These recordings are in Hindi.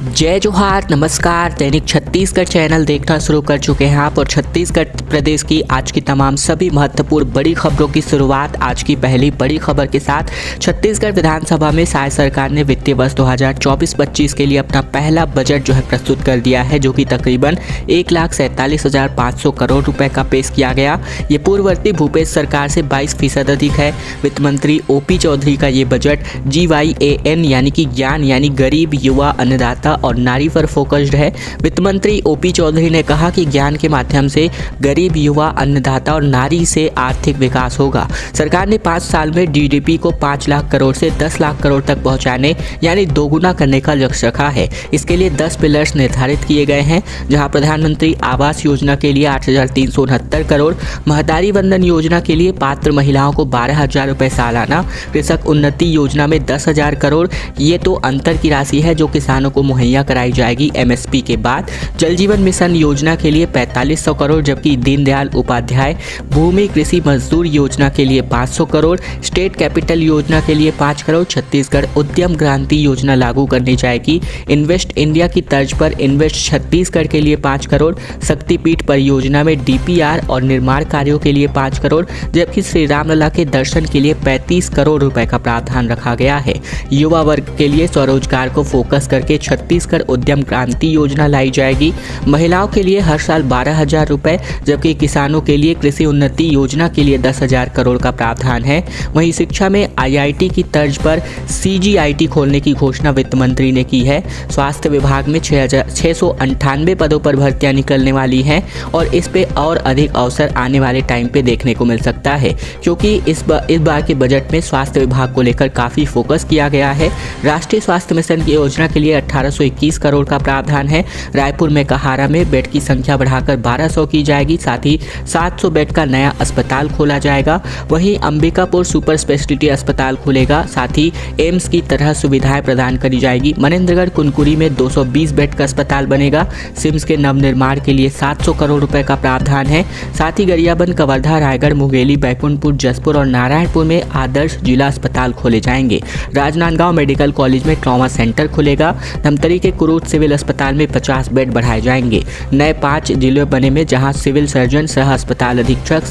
जय जोहार, नमस्कार। दैनिक छत्तीसगढ़ चैनल देखना शुरू कर चुके हैं आप और छत्तीसगढ़ प्रदेश की आज की तमाम सभी महत्वपूर्ण बड़ी खबरों की शुरुआत आज की पहली बड़ी खबर के साथ। छत्तीसगढ़ विधानसभा में साय सरकार ने वित्तीय वर्ष 2024-25 के लिए अपना पहला बजट जो है प्रस्तुत कर दिया है, जो कि तकरीबन 1,47,500 करोड़ रुपए का पेश किया गया। ये पूर्ववर्ती भूपेश सरकार से 22% अधिक है। वित्त मंत्री ओपी चौधरी का ये बजट GYAN यानी कि ज्ञान यानी गरीब, युवा, अन्नदाता और नारी पर फोकस्ड है। वित्त मंत्री ओपी चौधरी ने कहा कि ज्ञान के माध्यम से गरीब, युवा, अन्नदाता और नारी से आर्थिक विकास होगा। सरकार ने 5 साल में GDP को 5 लाख करोड़ से 10 लाख करोड़ तक पहुंचाने यानी दोगुना करने का लक्ष्य रखा है। इसके लिए 10 पिलर्स निर्धारित किए गए हैं, जहां प्रधानमंत्री आवास योजना के लिए 8,369 करोड़, महतारी वंदन योजना के लिए पात्र महिलाओं को 12,000 रुपये सालाना, कृषक उन्नति योजना में 10,000 करोड़, ये तो अंतर की राशि है जो किसानों को मुहैया कराई जाएगी MSP के बाद। जल जीवन मिशन योजना के लिए 4,500 करोड़, जबकि दीनदयाल उपाध्याय भूमि कृषि मजदूर योजना के लिए 500 करोड़, स्टेट कैपिटल योजना के लिए 5 करोड़, छत्तीसगढ़ उद्यम क्रांति योजना लागू करनी जाएगी। इन्वेस्ट इंडिया की तर्ज पर इन्वेस्ट छत्तीसगढ़ के लिए 5 करोड़, शक्तिपीठ परियोजना में DPR और निर्माण कार्यों के लिए 5 करोड़, जबकि श्री रामलला के दर्शन के लिए 35 करोड़ रुपए का प्रावधान रखा गया है। युवा वर्ग के लिए स्वरोजगार को फोकस करके छत्तीसगढ़ उद्यम क्रांति योजना लाई जाएगी। महिलाओं के लिए हर साल 12,000 रुपए, जबकि किसानों के लिए कृषि उन्नति योजना के लिए 10,000 करोड़ का प्रावधान है। वहीं शिक्षा में IIT की तर्ज पर CGIT खोलने की घोषणा वित्त मंत्री ने की है। स्वास्थ्य विभाग में 698 पदों पर भर्तियां निकलने वाली हैं और इस पे और अधिक अवसर आने वाले टाइम पे देखने को मिल सकता है, क्योंकि इस बार के बजट में स्वास्थ्य विभाग को लेकर काफ़ी फोकस किया गया है। राष्ट्रीय स्वास्थ्य मिशन की योजना के लिए 1821 करोड़ का प्रावधान है। रायपुर में कहारा में बेड की संख्या बढ़ाकर 1200 की जाएगी, साथ ही 700 बेड का नया अस्पताल खोला जाएगा। वहीं अंबिकापुर सुपर स्पेशलिटी अस्पताल खुलेगा, साथ ही एम्स की तरह सुविधाएं प्रदान करी जाएगी। मनेंद्रगढ़ कुनकुरी में 220 बेड का अस्पताल बनेगा। सिम्स के नवनिर्माण के लिए 700 करोड़ रुपए का प्रावधान है। साथ ही गरियाबंद, कवर्धा, रायगढ़, मुंगेली, बैकुंठपुर, जसपुर और नारायणपुर में आदर्श जिला अस्पताल खोले जाएंगे। राजनांदगांव मेडिकल कॉलेज में ट्रॉमा सेंटर खुलेगा। धमतरी के कुरूद सिविल अस्पताल में 50 बेड बढ़ाए जाएंगे। नए 5 जिले बने में जहां सिविल सर्जन, सह अस्पताल अधीक्षक,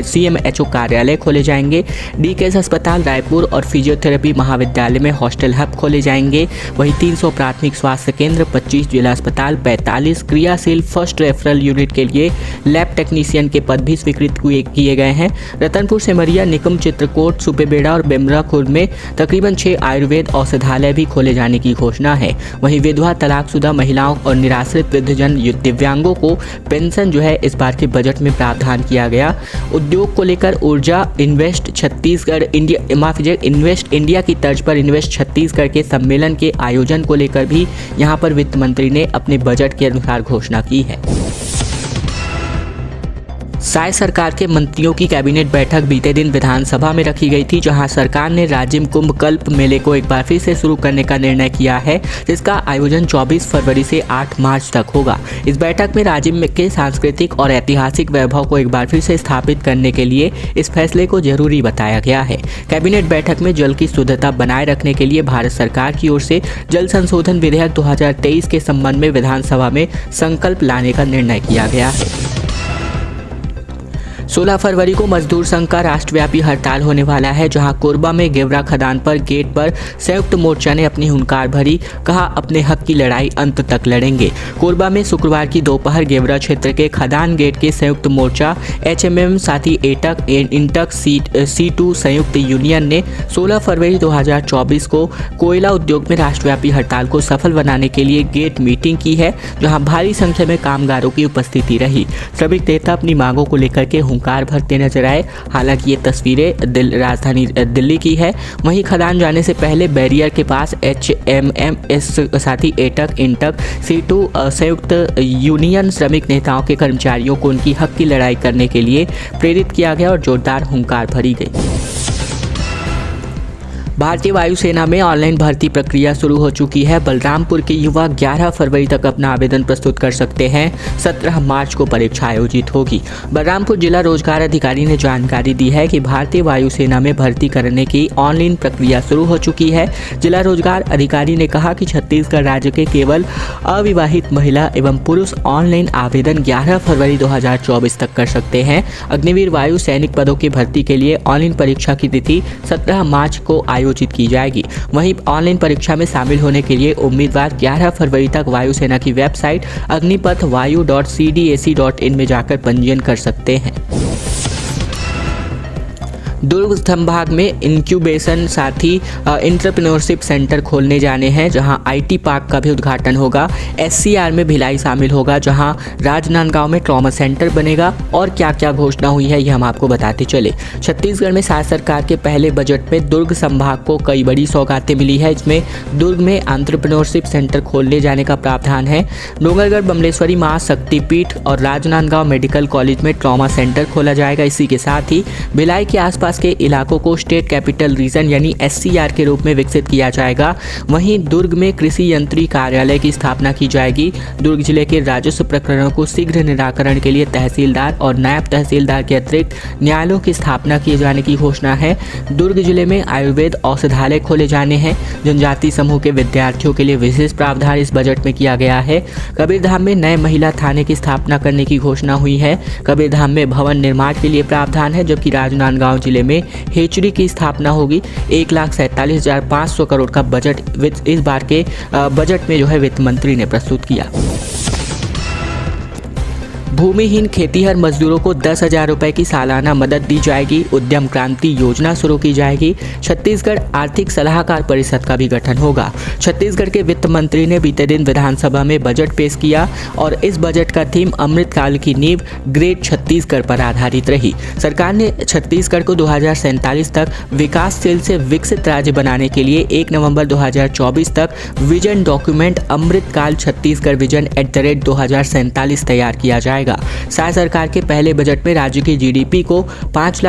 CMHO कार्यालय खोले जाएंगे। DKS अस्पताल रायपुर और फिजियोथेरेपी महाविद्यालय में हॉस्टल हब खोले जाएंगे। वहीं 300 प्राथमिक स्वास्थ्य केंद्र, 25 जिला अस्पताल, 45 क्रियाशील फर्स्ट रेफरल यूनिट के लिए लैब टेक्नीशियन के पद भी स्वीकृत किए गए हैं। रतनपुर, सेमरिया, निकुम, चित्रकोट, सुपेबेड़ा और बेमरा खुर्द में तकरीबन 6 आयुर्वेद औषधालय भी खोले जाने की घोषणा है। वहीं विधवा, तलाकशुदा महिलाओं और निराश्रित वृद्धजन, दिव्यांगों को पेंशन जो है इस बार के बजट में प्रावधान किया गया। उद्योग को लेकर ऊर्जा इन्वेस्ट इंडिया की तर्ज पर इन्वेस्ट छत्तीसगढ़ के सम्मेलन के आयोजन को लेकर भी यहां पर वित्त मंत्री ने अपने बजट के अनुसार घोषणा की है। साय सरकार के मंत्रियों की कैबिनेट बैठक बीते दिन विधानसभा में रखी गई थी, जहां सरकार ने राजिम कुंभ कल्प मेले को एक बार फिर से शुरू करने का निर्णय किया है, जिसका आयोजन 24 फरवरी से 8 मार्च तक होगा। इस बैठक में राजिम के सांस्कृतिक और ऐतिहासिक वैभव को एक बार फिर से स्थापित करने के लिए इस फैसले को जरूरी बताया गया है। कैबिनेट बैठक में जल की शुद्धता बनाए रखने के लिए भारत सरकार की ओर से जल संशोधन विधेयक 2023 के संबंध में विधानसभा में संकल्प लाने का निर्णय किया गया है। 16 फरवरी को मजदूर संघ का राष्ट्रव्यापी हड़ताल होने वाला है, जहां कोरबा में गेवरा खदान पर गेट पर संयुक्त मोर्चा ने अपनी हुंकार भरी, कहा अपने हक की लड़ाई अंत तक लड़ेंगे। कोरबा में शुक्रवार की दोपहर गेवरा क्षेत्र के खदान गेट के संयुक्त मोर्चा HMM साथ ही इंटक C2 संयुक्त यूनियन ने 16 फरवरी 2024 को कोयला उद्योग में राष्ट्रव्यापी हड़ताल को सफल बनाने के लिए गेट मीटिंग की है, जहाँ भारी संख्या में कामगारों की उपस्थिति रही। श्रमिक नेता अपनी मांगों को लेकर के कार भरते नजर आए। हालांकि ये तस्वीरें राजधानी दिल्ली की है। वहीं खदान जाने से पहले बैरियर के पास HMMS साथ ही इंटक C2 संयुक्त यूनियन श्रमिक नेताओं के कर्मचारियों को उनकी हक की लड़ाई करने के लिए प्रेरित किया गया और जोरदार हुंकार भरी गई। भारतीय वायुसेना में ऑनलाइन भर्ती प्रक्रिया शुरू हो चुकी है। बलरामपुर के युवा 11 फरवरी तक अपना आवेदन प्रस्तुत कर सकते हैं। 17 मार्च को परीक्षा आयोजित होगी। बलरामपुर जिला रोजगार अधिकारी ने जानकारी दी है कि भारतीय वायुसेना में भर्ती करने की ऑनलाइन प्रक्रिया शुरू हो चुकी है। जिला रोजगार अधिकारी ने कहा कि छत्तीसगढ़ राज्य के केवल अविवाहित महिला एवं पुरुष ऑनलाइन आवेदन 11 फरवरी 2024 तक कर सकते हैं। अग्निवीर वायु सैनिक पदों की भर्ती के लिए ऑनलाइन परीक्षा की तिथि 17 मार्च को आयोजित की जाएगी। वहीं ऑनलाइन परीक्षा में शामिल होने के लिए उम्मीदवार 11 फरवरी तक वायुसेना की वेबसाइट अग्निपथवायु.cdac.in में जाकर पंजीयन कर सकते हैं। दुर्ग संभाग में इंक्यूबेशन साथ ही एंटरप्रेन्योरशिप सेंटर खोलने जाने हैं, जहां आईटी पार्क का भी उद्घाटन होगा। एससीआर में भिलाई शामिल होगा, जहां राजनांदगांव में ट्रॉमा सेंटर बनेगा। और क्या क्या घोषणा हुई है ये हम आपको बताते चले। छत्तीसगढ़ में शासन सरकार के पहले बजट में दुर्ग संभाग को कई बड़ी सौगातें मिली है। इसमें दुर्ग में एंटरप्रेन्योरशिप सेंटर खोलने जाने का प्रावधान है। डोंगरगढ़ बमलेश्वरी मां शक्तिपीठ और राजनांदगांव मेडिकल कॉलेज में ट्रॉमा सेंटर खोला जाएगा। इसी के साथ ही भिलाई के आसपास के इलाकों को स्टेट कैपिटल रीजन यानी एससीआर के रूप में विकसित किया जाएगा। वहीं दुर्ग में कृषि यंत्री कार्यालय की स्थापना की जाएगी। दुर्ग जिले के राजस्व प्रकरणों को शीघ्र निराकरण के लिए तहसीलदार और नायब तहसीलदार के अतिरिक्त न्यायालयों की स्थापना किए जाने की घोषणा है। दुर्ग जिले में आयुर्वेद औषधालय खोले जाने हैं। जनजाति समूह के विद्यार्थियों के लिए विशेष प्रावधान इस बजट में किया गया है। कबीरधाम में नए महिला थाने की स्थापना करने की घोषणा हुई है। कबीरधाम में भवन निर्माण के लिए प्रावधान है, जबकि राजनांदगांव जिले में हेचरी की स्थापना होगी। 1,47,500 करोड़ का बजट इस बार के बजट में जो है वित्त मंत्री ने प्रस्तुत किया। भूमिहीन खेतीहर मजदूरों को 10,000 रुपए की सालाना मदद दी जाएगी। उद्यम क्रांति योजना शुरू की जाएगी। छत्तीसगढ़ आर्थिक सलाहकार परिषद का भी गठन होगा। छत्तीसगढ़ के वित्त मंत्री ने बीते दिन विधानसभा में बजट पेश किया और इस बजट का थीम अमृतकाल की नींव ग्रेट छत्तीसगढ़ पर आधारित रही। सरकार ने छत्तीसगढ़ को 2047 तक विकासशील से विकसित राज्य बनाने के लिए 1 नवंबर 2024 तक विजन डॉक्यूमेंट अमृतकाल छत्तीसगढ़ विजन @2047 तैयार किया जाएगा। शासन सरकार के पहले बजट में राज्य की जीडीपी को 5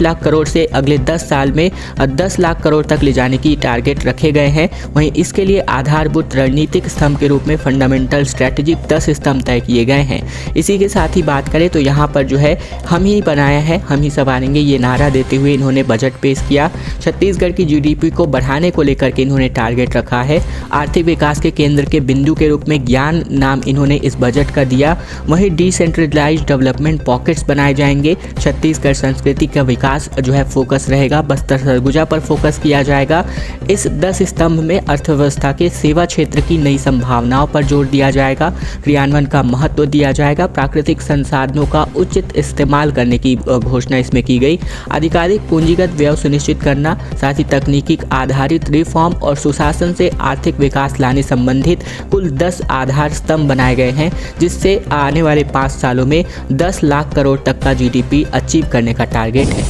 लाख करोड़ से अगले 10 साल में 10 लाख करोड़ तक ले जाने की टारगेट रखे गए हैं। वहीं इसके लिए आधारभूत रणनीतिक स्तंभ के रूप में फंडामेंटल स्ट्रेटेजिक 10 स्तंभ तय किए गए हैं। इसी के साथ ही बात करें तो यहाँ पर जो है हम ही बनाया है, हम ही संभालेंगे, ये नारा देते हुए इन्होंने बजट पेश किया। छत्तीसगढ़ की जीडीपी को बढ़ाने को लेकर के इन्होंने टारगेट रखा है। आर्थिक विकास के केंद्र के बिंदु के रूप में ज्ञान नाम इन्होंने इस बजट का दिया। वहीं डिसेंट्रलाइज्ड डेवलपमेंट पॉकेट्स बनाए जाएंगे। छत्तीसगढ़ संस्कृति का विकास जो है फोकस रहेगा। बस्तर सरगुजा पर फोकस किया जाएगा। इस 10 स्तंभ में अर्थव्यवस्था के सेवा क्षेत्र की नई संभावनाओं पर जोर दिया जाएगा। क्रियान्वयन का महत्व दिया जाएगा। प्राकृतिक संसाधनों का उचित इस्तेमाल करने की घोषणा इसमें की गई। आधिकारिक पूंजीगत व्यय सुनिश्चित करना, साथ ही तकनीकी आधारित रिफॉर्म और सुशासन से आर्थिक विकास लाने संबंधित कुल 10 आधार स्तंभ बनाए गए हैं, जिससे आने वाले 5 सालों में 10 लाख करोड़ तक का जीडीपी अचीव करने का टारगेट है।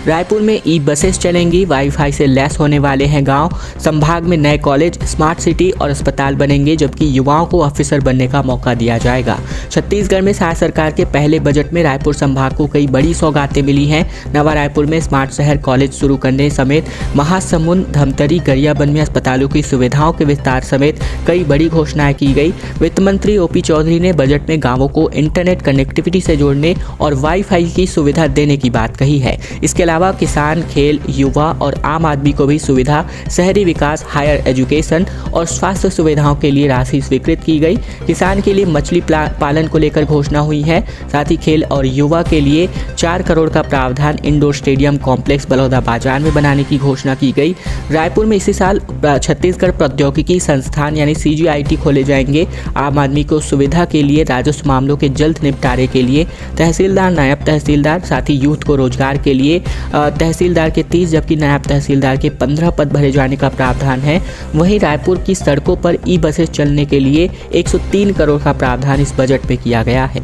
रायपुर में ई बसेस चलेंगी। वाईफाई से लैस होने वाले हैं गांव। संभाग में नए कॉलेज, स्मार्ट सिटी और अस्पताल बनेंगे, जबकि युवाओं को ऑफिसर बनने का मौका दिया जाएगा। छत्तीसगढ़ में शासन सरकार के पहले बजट में रायपुर संभाग को कई बड़ी सौगातें मिली हैं। नवा रायपुर में स्मार्ट शहर कॉलेज शुरू करने समेत महासमुंद, धमतरी, गरियाबंद में अस्पतालों की सुविधाओं के विस्तार समेत कई बड़ी घोषणाएं की गई। वित्त मंत्री ओपी चौधरी ने बजट में गाँवों को इंटरनेट कनेक्टिविटी से जोड़ने और वाईफाई की सुविधा देने की बात कही है। इसके अलावा किसान, खेल, युवा और आम आदमी को भी सुविधा, शहरी विकास, हायर एजुकेशन और स्वास्थ्य सुविधाओं के लिए राशि स्वीकृत की गई। किसान के लिए मछली पालन को लेकर घोषणा हुई है। साथ ही खेल और युवा के लिए 4 करोड़ का प्रावधान इंडोर स्टेडियम कॉम्प्लेक्स बलौदा बाजार में बनाने की घोषणा की गई। रायपुर में इसी साल छत्तीसगढ़ प्रौद्योगिकी संस्थान यानी CGIT खोले जाएंगे। आम आदमी को सुविधा के लिए राजस्व मामलों के जल्द निपटारे के लिए तहसीलदार, नायब तहसीलदार, साथ ही यूथ को रोजगार के लिए तहसीलदार के 30 जबकि नायब तहसीलदार के 15 पद भरे जाने का प्रावधान है। वहीं रायपुर की सड़कों पर ई बसेस चलने के लिए 103 करोड़ का प्रावधान इस बजट में किया गया है।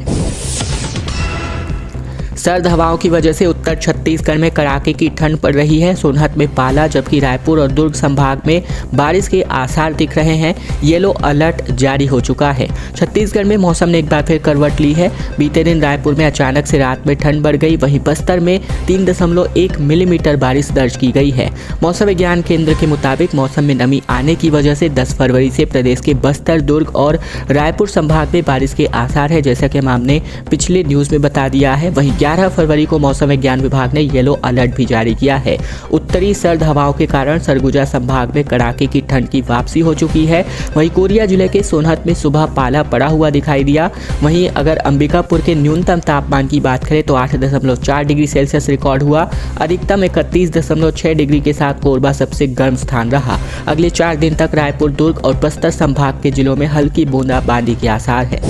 सर्द हवाओं की वजह से उत्तर छत्तीसगढ़ में कड़ाके की ठंड पड़ रही है। सोनहत में पाला, जबकि रायपुर और दुर्ग संभाग में बारिश के आसार दिख रहे हैं। येलो अलर्ट जारी हो चुका है। छत्तीसगढ़ में मौसम ने एक बार फिर करवट ली है। बीते दिन रायपुर में अचानक से रात में ठंड बढ़ गई। वहीं बस्तर में 3.1 मिलीमीटर बारिश दर्ज की गई है। मौसम विज्ञान केंद्र के मुताबिक मौसम में नमी आने की वजह से 10 फरवरी से प्रदेश के बस्तर, दुर्ग और रायपुर संभाग में बारिश के आसार है, जैसा कि हमने पिछले न्यूज में बता दिया है। वहीं 11 फरवरी को मौसम विज्ञान विभाग ने येलो अलर्ट भी जारी किया है। उत्तरी सर्द हवाओं के कारण सरगुजा संभाग में कड़ाके की ठंड की वापसी हो चुकी है। वहीं कोरिया जिले के सोनहत में सुबह पाला पड़ा हुआ दिखाई दिया। वहीं अगर अंबिकापुर के न्यूनतम तापमान की बात करें तो 8.4 डिग्री सेल्सियस रिकॉर्ड हुआ। अधिकतम 31.6 डिग्री के साथ कोरबा सबसे गर्म स्थान रहा। अगले 4 दिन तक रायपुर, दुर्ग और बस्तर संभाग के जिलों में हल्की बूंदाबांदी के आसार है।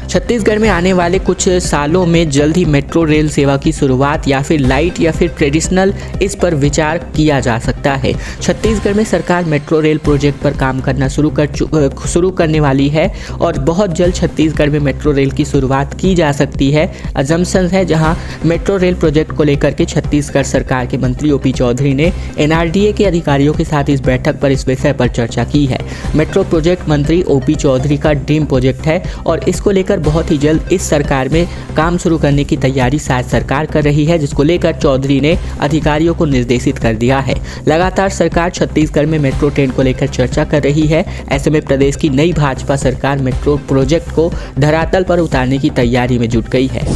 छत्तीसगढ़ में आने वाले कुछ सालों में जल्द ही मेट्रो रेल सेवा की शुरुआत या फिर लाइट या फिर ट्रेडिशनल, इस पर विचार किया जा सकता है। छत्तीसगढ़ में सरकार मेट्रो रेल प्रोजेक्ट पर काम करना शुरू करने वाली है और बहुत जल्द छत्तीसगढ़ में मेट्रो रेल की शुरुआत की जा सकती है। अजम्पशन है, जहां मेट्रो रेल प्रोजेक्ट को लेकर के छत्तीसगढ़ सरकार के मंत्री ओपी चौधरी ने एनआरडीए के अधिकारियों के साथ इस बैठक पर इस विषय पर चर्चा की है। मेट्रो प्रोजेक्ट मंत्री ओपी चौधरी का ड्रीम प्रोजेक्ट है और इसको लेकर बहुत ही जल्द इस सरकार में काम शुरू करने की तैयारी शायद सरकार कर रही है, जिसको लेकर चौधरी ने अधिकारियों को निर्देशित कर दिया है। लगातार सरकार छत्तीसगढ़ में मेट्रो ट्रेन को लेकर चर्चा कर रही है। ऐसे में प्रदेश की नई भाजपा सरकार मेट्रो प्रोजेक्ट को धरातल पर उतारने की तैयारी में जुट गई है।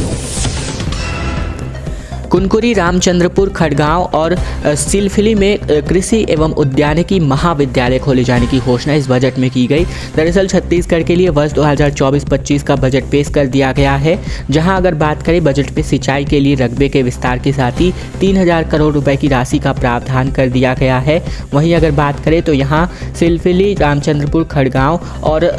कुनकुरी, रामचंद्रपुर, खड़गांव और सिलफिली में कृषि एवं उद्यानिकी महाविद्यालय खोले जाने की घोषणा इस बजट में की गई। दरअसल छत्तीसगढ़ के लिए वर्ष 2024-25 का बजट पेश कर दिया गया है, जहां अगर बात करें बजट में सिंचाई के लिए रकबे के विस्तार के साथ ही 3000 करोड़ रुपए की राशि का प्रावधान कर दिया गया है। वहीं अगर बात करें तो यहाँ सिलफिली, रामचंद्रपुर, खड़गांव और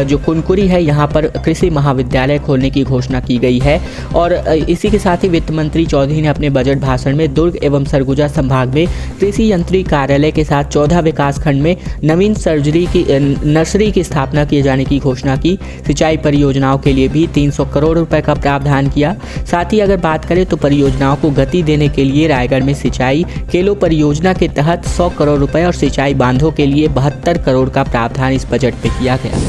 जो कुनकुरी है, यहाँ पर कृषि महाविद्यालय खोलने की घोषणा की गई है। और इसी के साथ ही वित्त मंत्री चौधरी ने अपने बजट भाषण में दुर्ग एवं सरगुजा संभाग में कृषि यंत्री कार्यालय के साथ 14 विकास खंड में नवीन नर्सरी की स्थापना किए जाने की घोषणा की। सिंचाई परियोजनाओं के लिए भी 300 करोड़ रुपए का प्रावधान किया। साथ ही अगर बात करें तो परियोजनाओं को गति देने के लिए रायगढ़ में सिंचाई केलो परियोजना के तहत 100 करोड़ रुपए और सिंचाई बांधों के लिए 72 करोड़ का प्रावधान इस बजट में किया गया।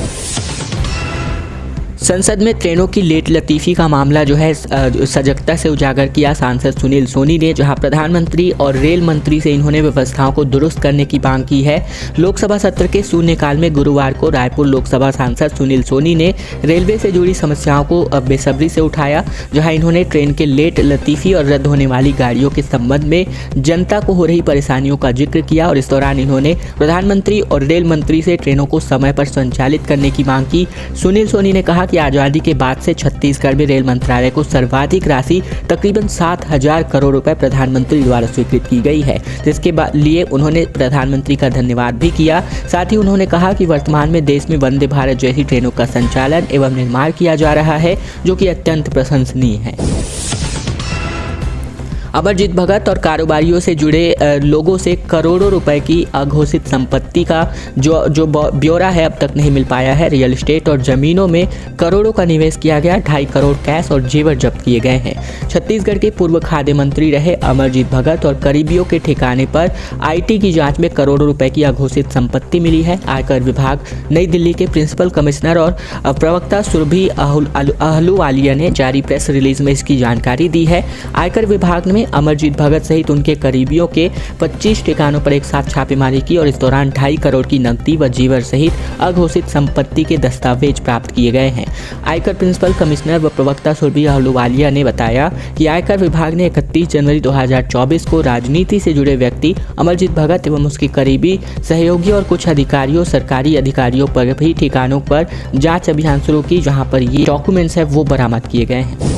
संसद में ट्रेनों की लेट लतीफ़ी का मामला जो है सजगता से उजागर किया सांसद सुनील सोनी ने, जहां प्रधानमंत्री और रेल मंत्री से इन्होंने व्यवस्थाओं को दुरुस्त करने की मांग की है। लोकसभा सत्र के शून्यकाल में गुरुवार को रायपुर लोकसभा सांसद सुनील सोनी ने रेलवे से जुड़ी समस्याओं को बेसब्री से उठाया, जहां इन्होंने ट्रेन के लेट लतीफ़ी और रद्द होने वाली गाड़ियों के संबंध में जनता को हो रही परेशानियों का जिक्र किया। और इस दौरान इन्होंने प्रधानमंत्री और रेल मंत्री से ट्रेनों को समय पर संचालित करने की मांग की। सुनील सोनी ने कहा कि आजादी के बाद से छत्तीसगढ़ में रेल मंत्रालय को सर्वाधिक राशि तकरीबन 7000 करोड़ रुपए प्रधानमंत्री द्वारा स्वीकृत की गई है, जिसके लिए उन्होंने प्रधानमंत्री का धन्यवाद भी किया। साथ ही उन्होंने कहा कि वर्तमान में देश में वंदे भारत जैसी ट्रेनों का संचालन एवं निर्माण किया जा रहा है, जो कि अत्यंत प्रशंसनीय है। अमरजीत भगत और कारोबारियों से जुड़े लोगों से करोड़ों रुपए की अघोषित संपत्ति का जो ब्यौरा है अब तक नहीं मिल पाया है। रियल एस्टेट और जमीनों में करोड़ों का निवेश किया गया। 2.5 करोड़ कैश और जेवर जब्त किए गए हैं। छत्तीसगढ़ के पूर्व खाद्य मंत्री रहे अमरजीत भगत और करीबियों के ठिकाने पर आईटी की जांच में करोड़ों रुपए की अघोषित संपत्ति मिली है। आयकर विभाग नई दिल्ली के प्रिंसिपल कमिश्नर और प्रवक्ता सुरभि अहलूवालिया ने जारी प्रेस रिलीज में इसकी जानकारी दी है। आयकर विभाग ने अमरजीत भगत सहित उनके करीबियों के 25 ठिकानों पर एक साथ छापेमारी की और इस दौरान 2.5 करोड़ की नकदी व जेवर सहित अघोषित संपत्ति के दस्तावेज प्राप्त किए गए हैं। आयकर प्रिंसिपल कमिश्नर व प्रवक्ता सुरभि अहलूवालिया ने बताया कि आयकर विभाग ने 31 जनवरी 2024 को राजनीति से जुड़े व्यक्ति अमरजीत भगत एवं उसके करीबी सहयोगी और कुछ अधिकारियों, सरकारी अधिकारियों पर भी ठिकानों पर जांच अभियान शुरू की, जहां पर ये डॉक्यूमेंट्स है वो बरामद किए गए हैं।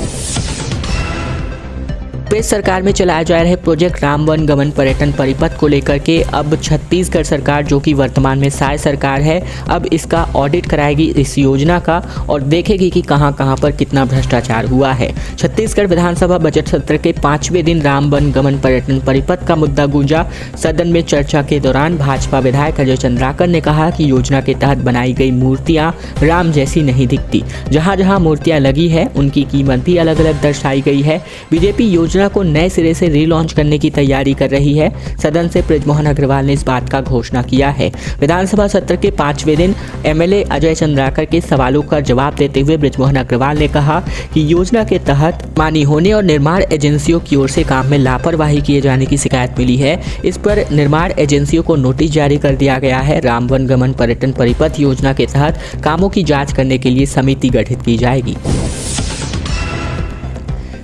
योगेश सरकार में चलाए जा रहे प्रोजेक्ट राम वन गमन पर्यटन परिपथ को लेकर के अब छत्तीसगढ़ सरकार, जो कि वर्तमान में साय सरकार है, अब इसका ऑडिट कराएगी इस योजना का और देखेगी कि कहां कहां पर कितना भ्रष्टाचार हुआ है। छत्तीसगढ़ विधानसभा बजट सत्र के 5वें दिन राम वन गमन पर्यटन परिपथ का मुद्दा गूंजा। सदन में चर्चा के दौरान भाजपा विधायक अजय चंद्राकर ने कहा कि योजना के तहत बनाई गई मूर्तियां राम जैसी नहीं दिखती। जहां जहां मूर्तियां लगी है उनकी कीमत भी अलग अलग दर्शाई गई है। बीजेपी योजना को नए सिरे से रीलॉन्च करने की तैयारी कर रही है। सदन से बृजमोहन अग्रवाल ने इस बात का घोषणा किया है। विधानसभा सत्र के 5वें दिन एमएलए अजय चंद्राकर के सवालों का जवाब देते हुए बृजमोहन अग्रवाल ने कहा कि योजना के तहत मानी होने और निर्माण एजेंसियों की ओर से काम में लापरवाही किए जाने की शिकायत मिली है। इस पर निर्माण एजेंसियों को नोटिस जारी कर दिया गया है। राम वन गमन पर्यटन परिपथ योजना के तहत कामों की जाँच करने के लिए समिति गठित की जाएगी।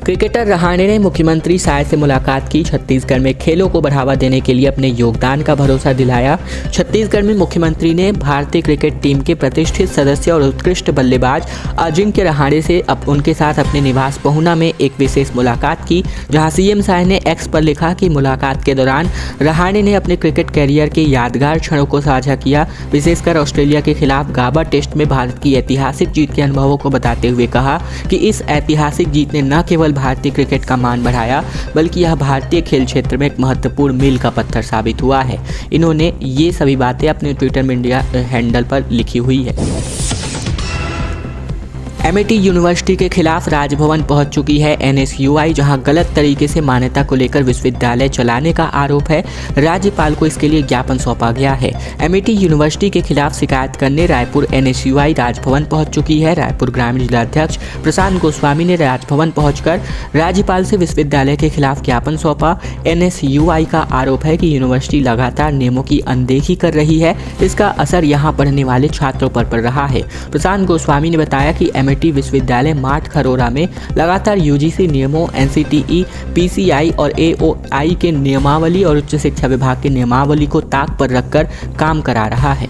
क्रिकेटर रहाणे ने मुख्यमंत्री साय से मुलाकात की। छत्तीसगढ़ में खेलों को बढ़ावा देने के लिए अपने योगदान का भरोसा दिलाया। छत्तीसगढ़ में मुख्यमंत्री ने भारतीय क्रिकेट टीम के प्रतिष्ठित सदस्य और उत्कृष्ट बल्लेबाज अजिंक्य रहाणे से उनके साथ अपने निवास पहुना में एक विशेष मुलाकात की, जहां सीएम साय ने एक्स पर लिखा कि मुलाकात के दौरान रहाणे ने अपने क्रिकेट कैरियर के यादगार क्षणों को साझा किया। विशेषकर ऑस्ट्रेलिया के खिलाफ गाबा टेस्ट में भारत की ऐतिहासिक जीत के अनुभवों को बताते हुए कहा कि इस ऐतिहासिक जीत ने न केवल भारतीय क्रिकेट का मान बढ़ाया बल्कि यह भारतीय खेल क्षेत्र में एक महत्वपूर्ण मील का पत्थर साबित हुआ है। इन्होंने ये सभी बातें अपने ट्विटर मीडिया हैंडल पर लिखी हुई है। एमआईटी यूनिवर्सिटी के खिलाफ राजभवन पहुंच चुकी है एनएसयूआई, जहां गलत तरीके से मान्यता को लेकर विश्वविद्यालय चलाने का आरोप है। राज्यपाल को इसके लिए ज्ञापन सौंपा गया है। एमआईटी यूनिवर्सिटी के खिलाफ शिकायत करने रायपुर एनएसयूआई राजभवन पहुंच चुकी है। रायपुर ग्रामीण जिलाध्यक्ष प्रशांत गोस्वामी ने राजभवन पहुंचकर राज्यपाल से विश्वविद्यालय के खिलाफ ज्ञापन सौंपा। एनएसयूआई का आरोप है कि यूनिवर्सिटी लगातार नियमों की अनदेखी कर रही है। इसका असर यहां पढ़ने वाले छात्रों पर पड़ रहा है। प्रशांत गोस्वामी ने बताया कि एमआईटी विश्वविद्यालय माठ खरोरा में लगातार यूजीसी नियमों, एनसीटीई, पीसीआई और एओआई के नियमावली और उच्च शिक्षा विभाग के नियमावली को ताक पर रखकर काम करा रहा है।